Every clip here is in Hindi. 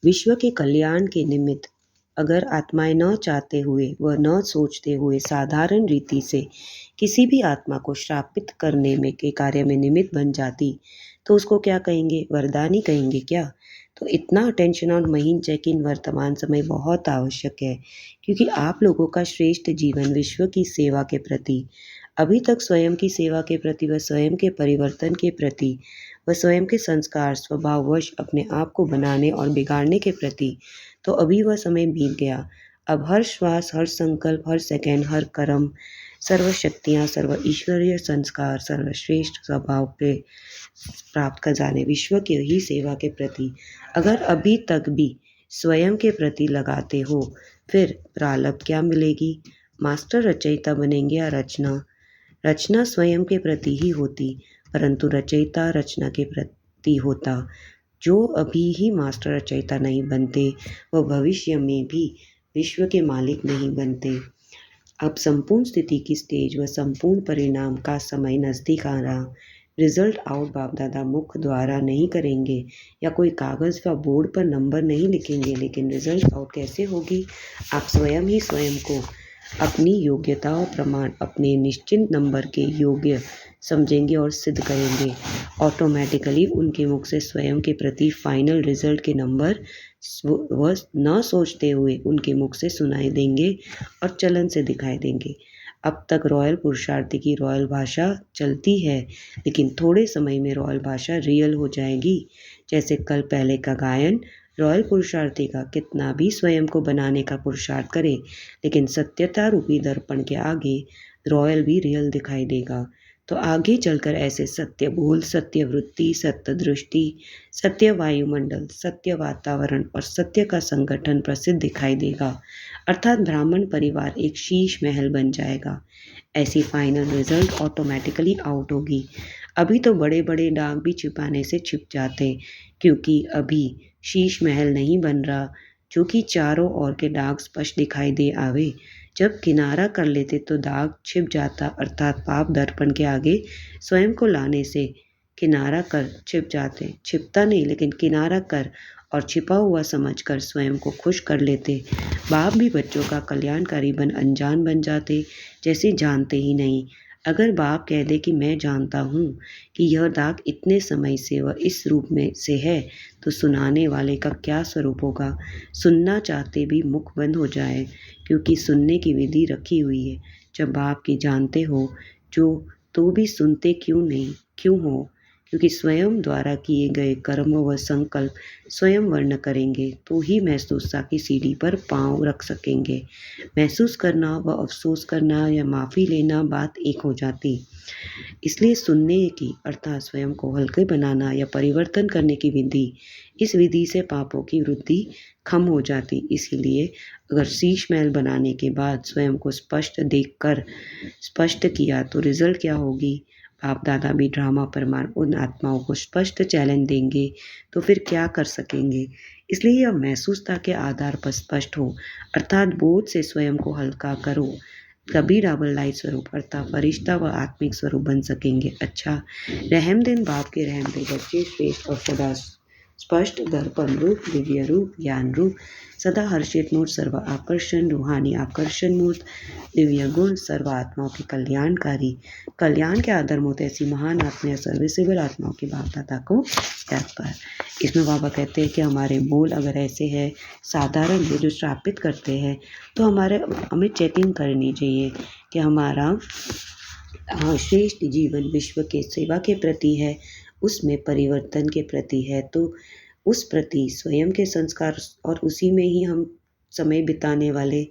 विश्व के कल्याण के निमित्त अगर आत्माएं न चाहते हुए व न सोचते हुए साधारण रीति से किसी भी आत्मा को श्रापित करने में के कार्य में निमित्त बन जाती तो उसको क्या कहेंगे? वरदानी कहेंगे क्या? तो इतना अटेंशन और महीन चेक इन वर्तमान समय बहुत आवश्यक है, क्योंकि आप लोगों का श्रेष्ठ जीवन विश्व की सेवा के प्रति, अभी तक स्वयं की सेवा के प्रति व स्वयं के परिवर्तन के प्रति व स्वयं के संस्कार स्वभाववश अपने आप को बनाने और बिगाड़ने के प्रति, तो अभी वह समय बीत गया। अब हर श्वास, हर संकल्प, हर सेकंड, हर कर्म, सर्व शक्तियाँ, सर्व ईश्वरीय संस्कार, सर्वश्रेष्ठ स्वभाव पे प्राप्त खजाने विश्व की ही सेवा के प्रति अगर अभी तक भी स्वयं के प्रति लगाते हो, फिर प्रारब्ध क्या मिलेगी? मास्टर रचयिता बनेंगे या रचना? रचना स्वयं के प्रति ही होती, परंतु रचयिता रचना के प्रति होता। जो अभी ही मास्टर रचयिता नहीं बनते, वह भविष्य में भी विश्व के मालिक नहीं बनते। अब संपूर्ण स्थिति की स्टेज व संपूर्ण परिणाम का समय नज़दीक आ रहा। रिजल्ट आउट बाप दादा मुख द्वारा नहीं करेंगे या कोई कागज़ व बोर्ड पर नंबर नहीं लिखेंगे, लेकिन रिजल्ट आउट कैसे होगी? आप स्वयं ही स्वयं को अपनी योग्यता और प्रमाण अपने निश्चित नंबर के योग्य समझेंगे और सिद्ध करेंगे। ऑटोमेटिकली उनके मुख से स्वयं के प्रति फाइनल रिजल्ट के नंबर वह न सोचते हुए उनके मुख से सुनाई देंगे और चलन से दिखाई देंगे। अब तक रॉयल पुरुषार्थी की रॉयल भाषा चलती है, लेकिन थोड़े समय में रॉयल भाषा रियल हो जाएगी। जैसे कल पहले का गायन, रॉयल पुरुषार्थी का कितना भी स्वयं को बनाने का पुरुषार्थ करे, लेकिन सत्यता रूपी दर्पण के आगे रॉयल भी रियल दिखाई देगा। तो आगे चलकर ऐसे सत्य बोल, सत्य वृत्ति, सत्य दृष्टि, सत्य वायुमंडल, सत्य वातावरण और सत्य का संगठन प्रसिद्ध दिखाई देगा, अर्थात ब्राह्मण परिवार एक शीश महल बन जाएगा। ऐसी फाइनल रिजल्ट ऑटोमेटिकली आउट होगी। अभी तो बड़े बड़े दाग भी छिपाने से छिप जाते, क्योंकि अभी शीश महल नहीं बन रहा जो कि चारों ओर के दाग स्पष्ट दिखाई दे आवे। जब किनारा कर लेते तो दाग छिप जाता, अर्थात पाप दर्पण के आगे स्वयं को लाने से किनारा कर छिप जाते। छिपता नहीं, लेकिन किनारा कर और छिपा हुआ समझकर स्वयं को खुश कर लेते। बाप भी बच्चों का कल्याणकारी बन अनजान बन जाते, जैसे जानते ही नहीं। अगर बाप कह दे कि मैं जानता हूँ कि यह दाग इतने समय से व इस रूप में से है, तो सुनाने वाले का क्या स्वरूप होगा? सुनना चाहते भी मुख बंद हो जाए, क्योंकि सुनने की विधि रखी हुई है। जब बाप की जानते हो जो, तो भी सुनते क्यों हो? क्योंकि स्वयं द्वारा किए गए कर्म व संकल्प स्वयं वर्ण करेंगे तो ही महसूसता की सीढ़ी पर पांव रख सकेंगे। महसूस करना व अफसोस करना या माफ़ी लेना बात एक हो जाती। इसलिए सुनने की अर्थात स्वयं को हल्के बनाना या परिवर्तन करने की विधि, इस विधि से पापों की वृद्धि कम हो जाती। इसीलिए अगर शीश महल बनाने के बाद स्वयं को स्पष्ट देखकर स्पष्ट किया तो रिजल्ट क्या होगी? बाप दादा भी ड्रामा प्रमाण उन आत्माओं को स्पष्ट चैलेंज देंगे, तो फिर क्या कर सकेंगे? इसलिए यह महसूसता के आधार पर स्पष्ट हो, अर्थात बोध से स्वयं को हल्का करो, तभी डबल लाइट स्वरूप अर्थात फरिश्ता व आत्मिक स्वरूप बन सकेंगे। अच्छा, रहम दिन बाप के रहम पे बच्चे श्रेष्ठ और सदा स्पष्ट दर्पण रूप, दिव्य रूप, ज्ञान रूप, सदा हर्षित मूर्त, सर्व आकर्षण, रूहानी आकर्षण मूर्त, दिव्य गुण, सर्व आत्माओं के कल्याणकारी, कल्याण के आधार मूर्त ऐसी महान आत्मा सर्विसेबल आत्माओं की बाप दादा को त्याग पर। इसमें बाबा कहते हैं कि हमारे मूल अगर ऐसे है साधारण है जो श्रापित करते हैं, तो हमें चेकिंग करनी चाहिए कि हमारा श्रेष्ठ जीवन विश्व के सेवा के प्रति है, उसमें परिवर्तन के प्रति है, तो उस प्रति स्वयं के संस्कार और उसी में ही हम समय बिताने वाले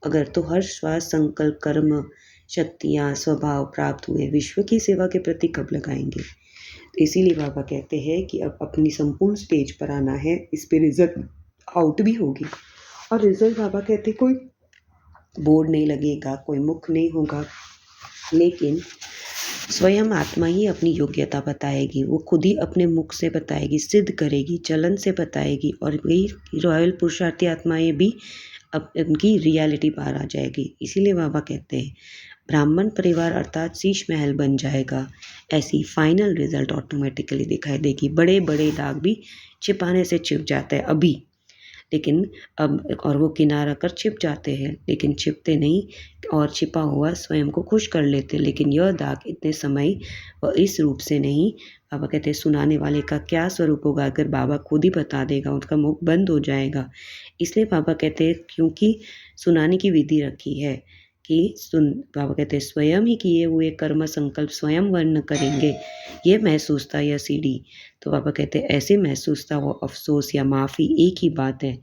अगर तो हर श्वास संकल्प कर्म शक्तियाँ स्वभाव प्राप्त हुए विश्व की सेवा के प्रति कब लगाएंगे? तो इसीलिए बाबा कहते हैं कि अब अपनी संपूर्ण स्टेज पर आना है, इस पे रिजल्ट आउट भी होगी। और रिजल्ट बाबा कहते कोई बोर्ड नहीं लगेगा, कोई मुख नहीं होगा, लेकिन स्वयं आत्मा ही अपनी योग्यता बताएगी। वो खुद ही अपने मुख से बताएगी, सिद्ध करेगी, चलन से बताएगी, और वही रॉयल पुरुषार्थी आत्माएं भी अब उनकी रियलिटी बाहर आ जाएगी। इसीलिए बाबा कहते हैं ब्राह्मण परिवार अर्थात शीश महल बन जाएगा। ऐसी फाइनल रिजल्ट ऑटोमेटिकली दिखाई देगी। बड़े बड़े दाग भी छिपाने से छिप जाते हैं अभी, लेकिन अब और वो किनारा कर छिप जाते हैं, लेकिन छिपते नहीं और छिपा हुआ स्वयं को खुश कर लेते। लेकिन यह दाग इतने समय और इस रूप से नहीं, बाबा कहते हैं सुनाने वाले का क्या स्वरूप होगा अगर बाबा खुद ही बता देगा, उनका मुख बंद हो जाएगा। इसलिए बाबा कहते हैं क्योंकि सुनाने की विधि रखी है कि बाबा कहते हैं स्वयं ही किए हुए कर्म संकल्प स्वयं वर्ण करेंगे। ये महसूस था यह सीढ़ी, तो बाबा कहते हैं ऐसे महसूस था वो अफसोस या माफ़ी एक ही बात है,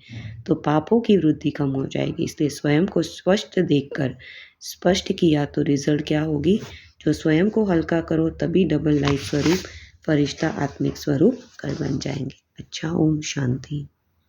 तो पापों की वृद्धि कम हो जाएगी। इसलिए स्वयं को स्पष्ट देखकर स्पष्ट किया तो रिजल्ट क्या होगी, जो स्वयं को हल्का करो तभी डबल लाइफ स्वरूप फरिश्ता आत्मिक स्वरूप कर बन जाएंगे। अच्छा, ओम शांति।